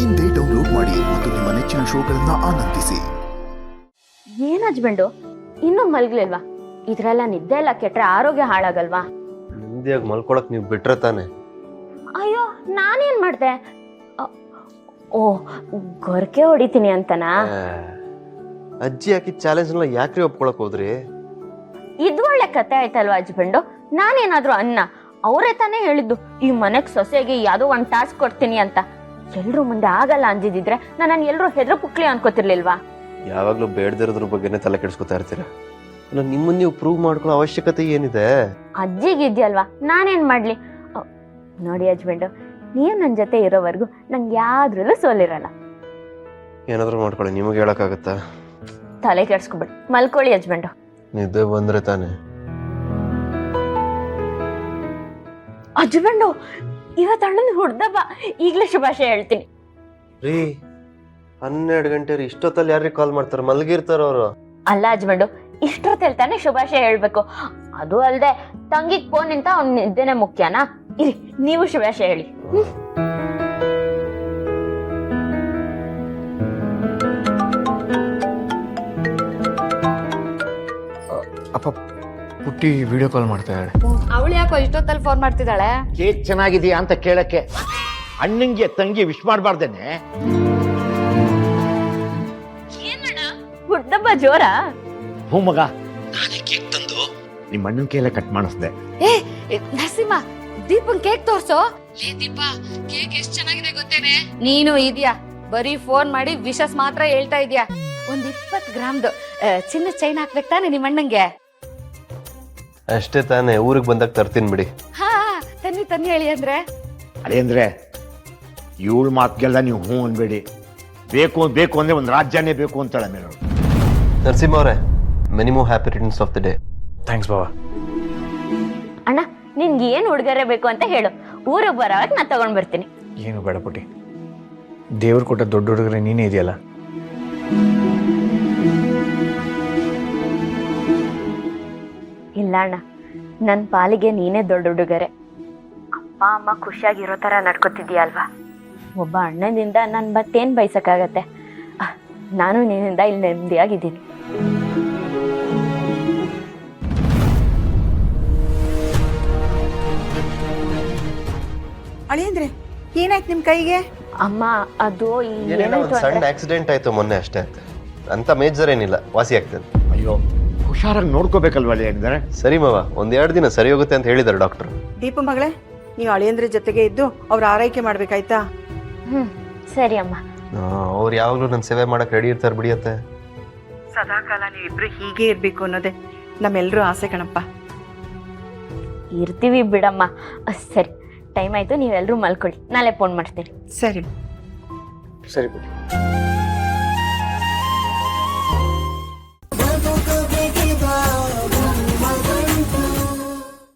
ಇಂದೇ ಡೌನ್ಲೋಡ್ ಮಾಡಿ ಮತ್ತು ನಿಮ್ಮ ನೆಚ್ಚಿನ ಶೋಗಳನ್ನ ಆನಂದಿಸಿ. ಏನ್ ಹಸ್ಬೆಂಡು ಇನ್ನೂ ಮಲ್ಗ್ಲಿಲ್ವಾ? ಇದ್ರೆಲ್ಲ ನಿದ್ದೆ ಎಲ್ಲ ಕೆಟ್ರೆ ಆರೋಗ್ಯ ಹಾಳಾಗಲ್ವಾ? ನಿಮ್ದಿಯಾಗಿ ಮಲ್ಕೊಳಕ್ ನೀವು ಬಿಟ್ರೆ ತಾನೆ. ಅಯ್ಯೋ ನಾನೇನ್ ಮಾಡ್ದೆ? ಓ ಗೊರಕೆ ಹೊಡಿತೀನಿ ಅಂತನಾ? ಅಜ್ಜಿ ಹಾಕಿ ಚಾಲೆಂಜ್ ಯಾಕ್ರಿ ಒಪ್ಕೊಳಕ್ ಹೋದ್ರಿ? ಇದ್ ಒಳ್ಳೆ ಕತೆ ಆಯ್ತಲ್ವಾ ಹಸ್ಬೆಂಡು? ನಾನೇನಾದ್ರೂ ಅವರೇ ತಾನೇ ಹೇಳಿದ್ದು ಈ ಮನೆಗ್ ಸೊಸೆಗೆ ಯಾವ್ದೋ ಒಂದ್ ಟಾಸ್ಕ್ ಕೊಡ್ತೀನಿ ಅಂತ. ಎಲ್ರು ಮುಂದೆ ಆಗಲ್ಲ ಅಂಜಿದ್ರೆ ನಾನು ಎಲ್ರು ಹೆದ್ರ ಪುಕ್ಲಿ ಅನ್ಕೋತಿರ್ಲಿಲ್ವಾ? ಯಾವಾಗ್ಲೂ ಬೇಡದಿರೋದ್ರ ಬಗ್ಗೆನೇ ತಲೆ ಕೆಡಿಸ್ಕೊತಾ ಇರ್ತೀರ. ನಿಮ್ಮನ್ನ ನೀವು ಪ್ರೂವ್ ಮಾಡ್ಕೊಳ್ಳೋ ಅವಶ್ಯಕತೆ ಏನಿದೆ? ಅಜ್ಜಿಗಿದ್ಯಲ್ವಾ, ನಾನೇನ್ ಮಾಡ್ಲಿ? ನೋಡಿ ಹಸ್ಬೆಂಡು, ನೀವ್ ನನ್ ಜೊತೆ ಇರೋವರೆಗೂ ನಂಗೆ ಯಾವ್ದ್ರಲ್ಲೂ ಸೋಲಿರಲ್ಲ. ಏನಾದ್ರು ಮಾಡ್ಕೊಳ್ಳಿ, ನಿಮಗೆ ಹೇಳಕ್ಕಾಗತ್ತಾ? ತಲೆ ಕೆಡ್ಸ್ಕೊಬಿಡಿ, ಮಲ್ಕೊಳ್ಳಿ ಹಸ್ಬೆಂಡು. ನಿದ್ದೆ ಬಂದ್ರೆ ತಾನೆ. ಹಸ್ಬೆಂಡು ಇವತ್ತು ಅಣ್ಣನ ಹುಡ್ದಬ್ಬ, ಈಗ್ಲೇ ಶುಭಾಶಯ ಹೇಳ್ತೀನಿ. ರೀ 12 ಗಂಟೆ ರೀ, ಇಷ್ಟೊತ್ತಲ್ಲಿ ಯಾರಿಗೆ ಕಾಲ್ ಮಾಡ್ತಾರೆ? ಮಲ್ಗಿರ್ತಾರ ಅವರು. ಅಲ್ಲ ಹಸ್ಬೆಂಡು, ಇಷ್ಟೊತ್ತಲ್ಲಿ ತಾನೇ ಶುಭಾಶಯ ಹೇಳ್ಬೇಕು. ಅದು ಅಲ್ದೆ ತಂಗಿಗ್ ಫೋನ್ ನಿಂತ ಅವ್ನ ನಿದ್ದೆನೆ ಮುಖ್ಯನಾ? ಇರಿ ನೀವು ಶುಭಾಶಯ ಹೇಳಿ. ಅಪ್ಪ ಪುಟ್ಟಿ ವಿಡಿಯೋ ಕಾಲ್ ಮಾಡ್ತಾ ಇದ್ದಾಳೆ. ಅವಳು ಯಾಕೋ ಇಷ್ಟೊತ್ತಲ್ಲಿ ಫೋನ್ ಮಾಡ್ತಿದ್ದಾಳೆ? ಕೇಕ್ ಚೆನ್ನಾಗಿದೆಯಾ ಅಂತ ಕೇಳಕ್ಕೆ. ಅಣ್ಣಂಗೆ ತಂಗಿ ವಿಶ್ ಮಾಡಬಾರ್ದೇನೆ? ಹುಡ್ದಬ್ಬ ಜೋರ? ಹ್ಞೂ ಮಗ, ನಾನೇ ಕೇಕ್ ತಂದು ನಿಮ್ಮ ಅಣ್ಣನ ಕೈಯಲ್ಲೇ ಕಟ್ ಮಾಡಿಸ್ದೆ. ನರಸಿಂಹ, ದೀಪನ್ ಕೇಕ್ ತೋರ್ಸೋ. ದೀಪ, ಕೇಕ್ ಎಷ್ಟ್ ಚೆನ್ನಾಗಿದೆ ಗೊತ್ತೇನೆ? ನೀನು ಇದೆಯಾ ಬರೀ ಫೋನ್ ಮಾಡಿ ವಿಶಸ್ ಮಾತ್ರ ಹೇಳ್ತಾ ಇದೀಯಾ? ಒಂದ್ 20 ಗ್ರಾಮ್ದು ಚಿನ್ನ ಚೈನ್ ಹಾಕ್ಬೇಕು ತಾನೆ ನಿಮ್ಮ ಅಣ್ಣಂಗೆ? ಅಷ್ಟೇ ತಾನೆ, ಊರಿಗೆ ಬಂದಾಗ ತರ್ತೀನಿ ಬಿಡಿ. ಹಾ ತನ್ನಿ ತನ್ನಿ ಹೇಳಿ ಅಂದ್ರೆ. ಅದೇಂದ್ರೆ ಇವಳು ಮಾತಿಗೆಲ್ಲ ನೀವು ಹ್ಞೂ ಅನ್ಬೇಡಿ. ಬೇಕು ಬೇಕು ಅಂದ್ರೆ ಒಂದು ರಾಜ್ಯನೇ ಬೇಕು ಅಂತಾಳೆ ಮೇಲೆ. ನರಸಿಂಹ ಅವರೇ, many more happy returns of the day. Thanks ಬಾವ. ಅಣ್ಣ ನಿನ್ಗೆ ಏನ್ ಉಡುಗೊರೆ ಬೇಕು ಅಂತ ಹೇಳು, ಊರಿಗೆ ಬರೋವಾಗ ನಾ ತಗೊಂಡ್ ಬರ್ತೀನಿ. ಏನು ಬೇಡ ಪುಟ್ಟಿ, ದೇವ್ರು ಕೊಟ್ಟ ದೊಡ್ಡ ಹುಡುಗರೆ ನೀನೇ ಇದೆಯಲ್ಲ. ಇಲ್ಲ ಅಣ್ಣ, ನನ್ ಪಾಲಿಗೆ ನೀನೇ ದೊಡ್ಡ ಹುಡುಗರೆ. ಅಪ್ಪ ಅಮ್ಮ ಖುಷಿಯಾಗಿರೋ ತರ ನಡ್ಕೋತಿದ್ಯಾ ಅಲ್ವಾ? ಒಬ್ಬ ಅಣ್ಣನಿಂದ ನನ್ ಮತ್ತೇನ್ ಬಯಸಕ್ಕಾಗತ್ತೆ? ನಾನು ನಿನ್ನಿಂದ ಇಲ್ಲಿ ನೆಮ್ಮದಿಯಾಗಿದ್ದೀನಿ. ಅಳಿಯಂದ್ರೆ ಏನಾಯ್ತು ನಿಮ್ ಕೈಗೆ? ಅಮ್ಮ ಅದು ಏನಿಲ್ಲ, ಒಂದು ಸಣ್ಣ ಆಕ್ಸಿಡೆಂಟ್ ಆಯ್ತು ಮೊನ್ನೆ ಅಷ್ಟೇ. ಅಂತ ಮೇಜರ್ ಏನಿಲ್ಲ, ವಾಸಿ ಆಗ್ತದೆ. ಅಯ್ಯೋ, ಹುಷಾರಾಗಿ ನೋಡ್ಕೋಬೇಕಲ್ವ ಅಂದರೆ. ಸರಿ ಮಾವ, 1-2 ದಿನ ಸರಿ ಹೋಗುತ್ತೆ ಅಂತ ಹೇಳಿದಾರೆ ಡಾಕ್ಟರ್. ದೀಪ ಮಗಳೇ, ನೀವು ಅಳಿಯಂದ್ರ ಜೊತೆಗೆ ಇದ್ದು ಅವ್ರ ಆರೈಕೆ ಮಾಡ್ಬೇಕಾಯ್ತಾ? ಸರಿ ಅಮ್ಮ. ಅವ್ರು ಯಾವಾಗ್ಲೂ ನನ್ನ ಸೇವೆ ಮಾಡಕ್ ರೆಡಿ ಇರ್ತಾರೆ ಬಿಡಿಯತ್ತೆ. ಸದಾಕಾಲ ನೀವಿಬ್ರು ಹೀಗೆ ಇರ್ಬೇಕು ಅನ್ನೋದೇ ನಮ್ಮೆಲ್ಲರೂ ಆಸೆ ಕಣಪ್ಪ. ಇರ್ತೀವಿ ಬಿಡಮ್ಮ. ಸರಿ, ಟೈಮ್ ಆಯ್ತು, ನೀವೆಲ್ಲರೂ ಮಲ್ಕೊಳ್ಳಿ, ನಾಳೆ ಫೋನ್ ಮಾಡ್ತೀನಿ. ಸರಿ ಸರಿ ಪುಟ್ಟಿ.